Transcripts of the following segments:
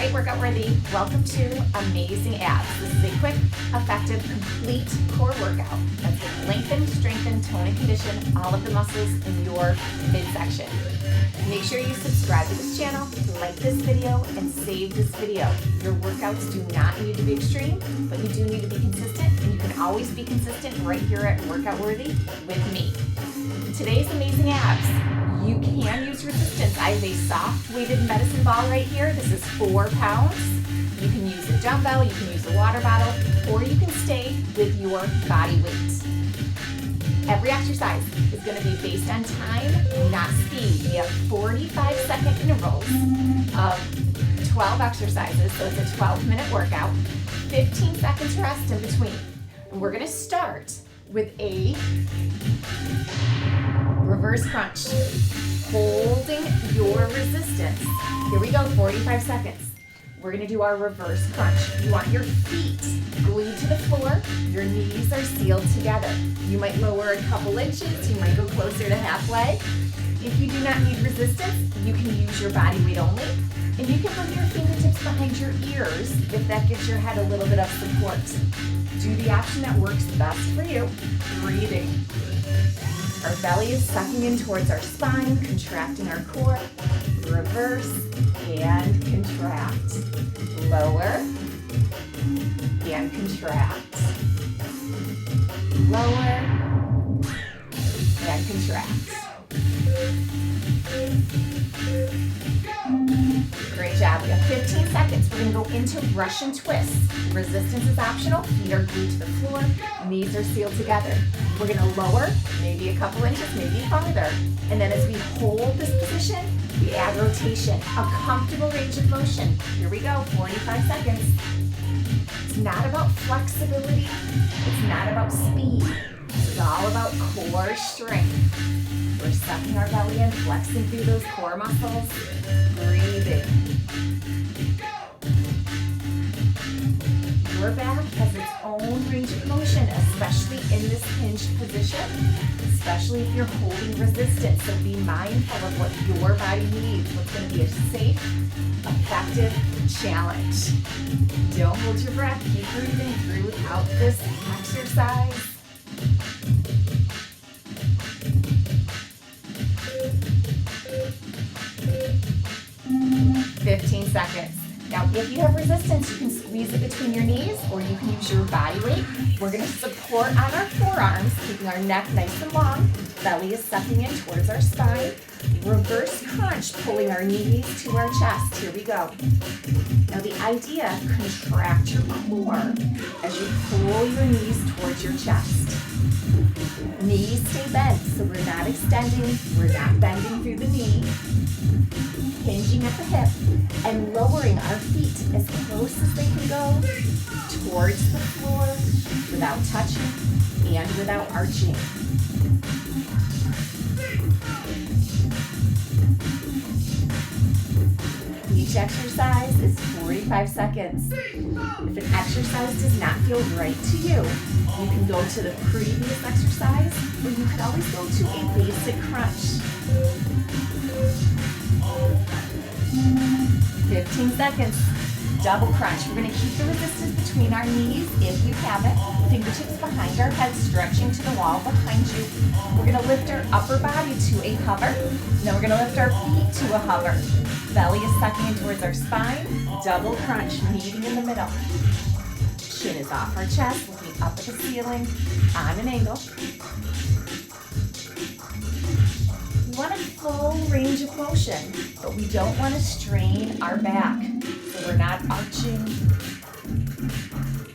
right, workout worthy. Welcome to Amazing Abs. This is a quick, effective, complete core workout that's going to lengthen, strengthen, tone, and condition all of the muscles in your midsection. Make sure you subscribe to this channel, like this video, and save this video. Your workouts do not need to be extreme, but you do need to be consistent, and you can always be consistent right here at Workout Worthy with me. Today's Amazing Abs. You can use resistance. I have a soft weighted medicine ball right here. This is 4 pounds. You can use a dumbbell, you can use a water bottle, or you can stay with your body weight. Every exercise is going to be based on time, not speed. We have 45-second intervals of 12 exercises, so it's a 12-minute workout, 15 seconds rest in between. And we're going to start with a reverse crunch, holding your resistance. Here we go, 45 seconds. We're gonna do our reverse crunch. You want your feet glued to the floor, your knees are sealed together. You might lower a couple inches, you might go closer to halfway. If you do not need resistance, you can use your body weight only, and you can bring your fingertips behind your ears if that gives your head a little bit of support. Do the option that works best for you. Breathing. Our belly is sucking in towards our spine, contracting our core. Reverse and contract. Lower and contract. Lower and contract. Great job. We have 15 seconds. We're going to go into Russian twists. Resistance is optional. Feet are glued to the floor. Knees are sealed together. We're going to lower, maybe a couple inches, maybe farther. And then as we hold this position, we add rotation, a comfortable range of motion. Here we go, 45 seconds. It's not about flexibility. It's not about speed. It's all about core strength. We're sucking our belly in, flexing through those core muscles, breathing. Your back has its own range of motion, especially in this hinged position, especially if you're holding resistance. So be mindful of what your body needs, what's going to be a safe, effective challenge. Don't hold your breath. Keep breathing throughout this exercise. "15 seconds. Now, if you have resistance, you can squeeze it between your knees, or you can use your body weight. We're going to support on our forearms, keeping our neck nice and long. Belly is sucking in towards our spine. Reverse crunch, pulling our knees to our chest. Here we go. Now, the idea, contract your core as you pull your knees towards your chest. Knees stay bent, so we're not extending, we're not bending through the knee. Hinging at the hip and lowering our feet as close as they can go towards the floor without touching and without arching. Each exercise is 45 seconds. If an exercise does not feel right to you, you can go to the previous exercise, or you can always go to a basic crunch. 15 seconds. Double crunch. We're going to keep the resistance between our knees if you have it. Fingertips behind our head, stretching to the wall behind you. We're going to lift our upper body to a hover. Then we're going to lift our feet to a hover. Belly is sucking in towards our spine. Double crunch, meeting in the middle. Chin is off our chest, looking up at the ceiling on an angle. We want a full range of motion, but we don't want to strain our back. So we're not arching.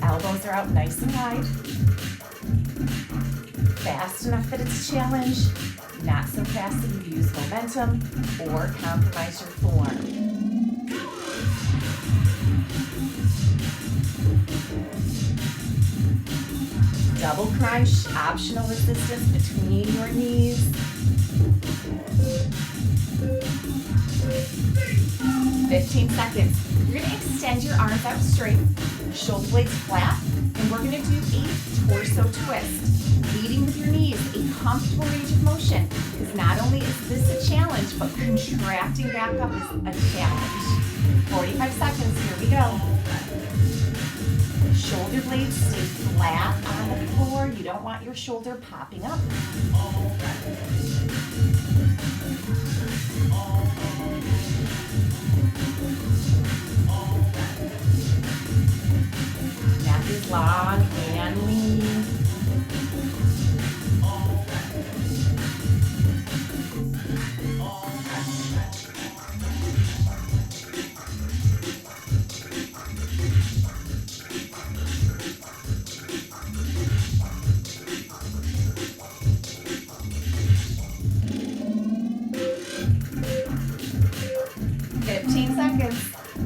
Elbows are out nice and wide. Fast enough that it's a challenge, not so fast that you use momentum or compromise your form. Double crunch, optional resistance between your knees. 15 seconds. You're going to extend your arms out straight, shoulder blades flat, And we're gonna do a torso twist, leading with your knees, a comfortable range of motion, because not only is this a challenge, but contracting back up is a challenge. 45 seconds, here we go. Shoulder blades stay flat on the floor. You don't want your shoulder popping up. Neck is long and lean.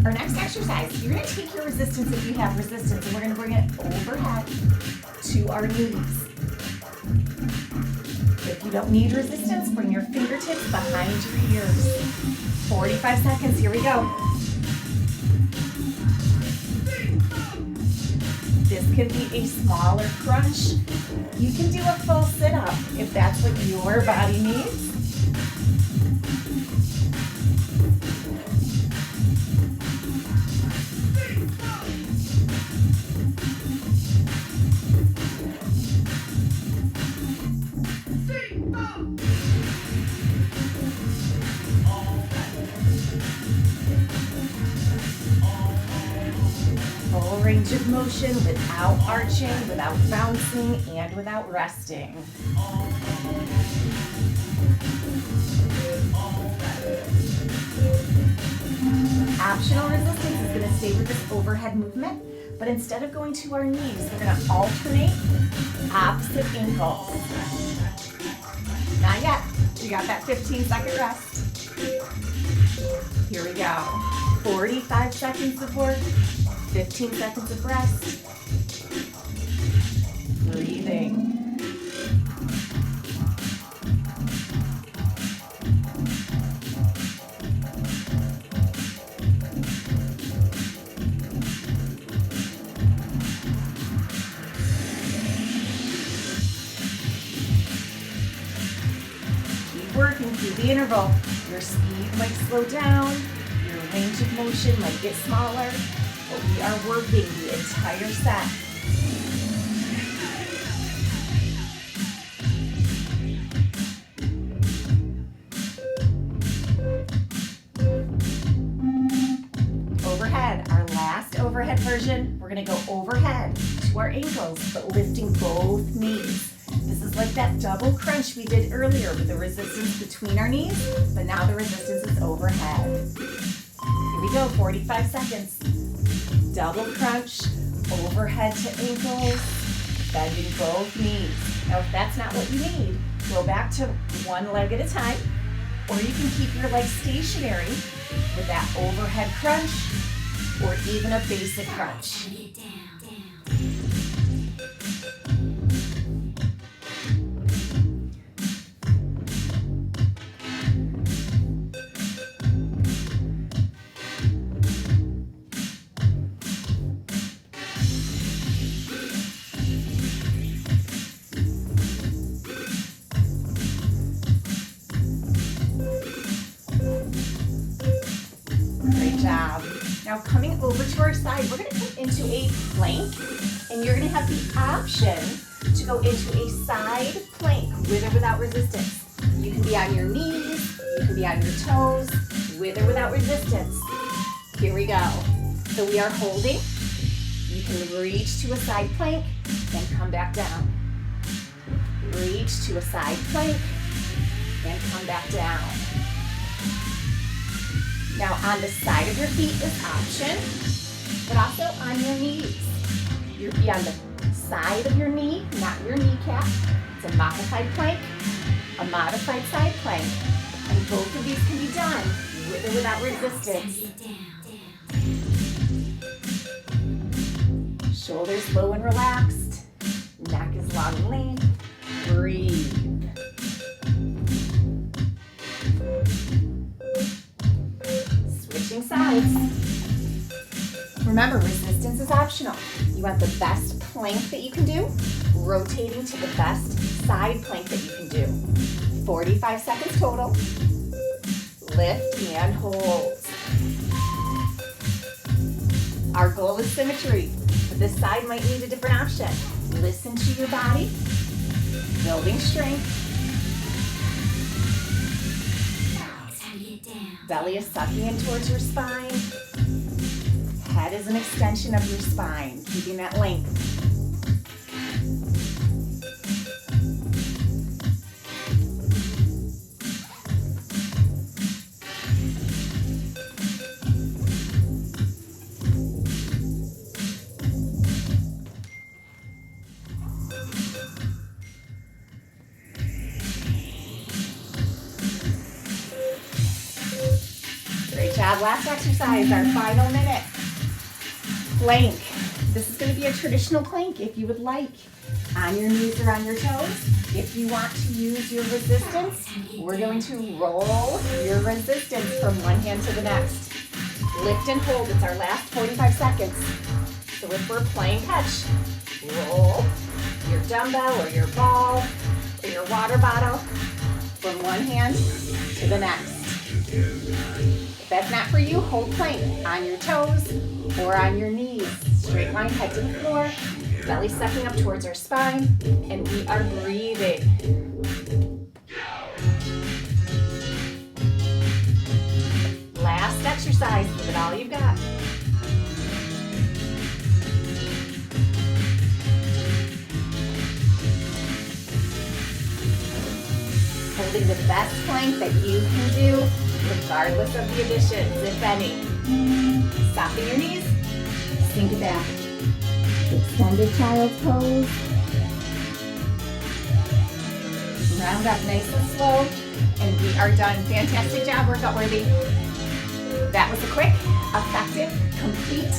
Our next exercise, you're going to take your resistance if you have resistance, and we're going to bring it overhead to our knees. If you don't need resistance, bring your fingertips behind your ears. 45 seconds, here we go. This can be a smaller crunch. You can do a full sit-up if that's what your body needs. Range of motion without arching, without bouncing, and without resting. Optional resistance is going to stay with this overhead movement, but instead of going to our knees, we're going to alternate opposite ankles. Not yet. We got that 15-second rest. Here we go. 45 seconds of work. 15 seconds of rest. Breathing. Keep working through the interval. Your speed might slow down. Your range of motion might get smaller. But we are working the entire set. Overhead, our last overhead version, we're gonna go overhead to our ankles, but lifting both knees. This is like that double crunch we did earlier with the resistance between our knees, but now the resistance is overhead. Here we go, 45 seconds. Double crunch, overhead to ankles, bending both knees. Now if that's not what you need, go back to one leg at a time, or you can keep your legs stationary with that overhead crunch, or even a basic crunch. Now coming over to our side, we're going to come into a plank, and you're going to have the option to go into a side plank with or without resistance. You can be on your knees, you can be on your toes, with or without resistance. Here we go. So we are holding. You can reach to a side plank, then come back down. Reach to a side plank, then come back down. Now on the side of your feet is option, but also on your knees. You'll be on the side of your knee, not your kneecap. It's a modified plank, a modified side plank. And both of these can be done with or without resistance. Shoulders low and relaxed. Neck is long and lean. Breathe. Switching sides. Remember, resistance is optional. You want the best plank that you can do, rotating to the best side plank that you can do. 45 seconds total. Lift and hold. Our goal is symmetry, but this side might need a different option. Listen to your body, building strength. Belly is sucking in towards your spine. Head is an extension of your spine, keeping that length. Great job. Last exercise, our final minute. Plank. This is going to be a traditional plank if you would like. On your knees or on your toes. If you want to use your resistance, we're going to roll your resistance from one hand to the next. Lift and hold. It's our last 45 seconds. So if we're playing catch, roll your dumbbell or your ball or your water bottle from one hand to the next. If that's not for you, hold plank on your toes or on your knees. Straight line, head to the floor, belly sucking up towards our spine, and we are breathing. Last exercise, give it all you've got. Holding the best plank that you can do, regardless of the additions, if any. Soften your knees, sink it back. Extended child's pose. Round up nice and slow, and we are done. Fantastic job, workout worthy. That was a quick, effective, complete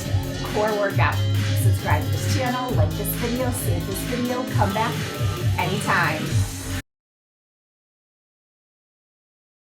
core workout. Subscribe to this channel, like this video, save this video, come back anytime.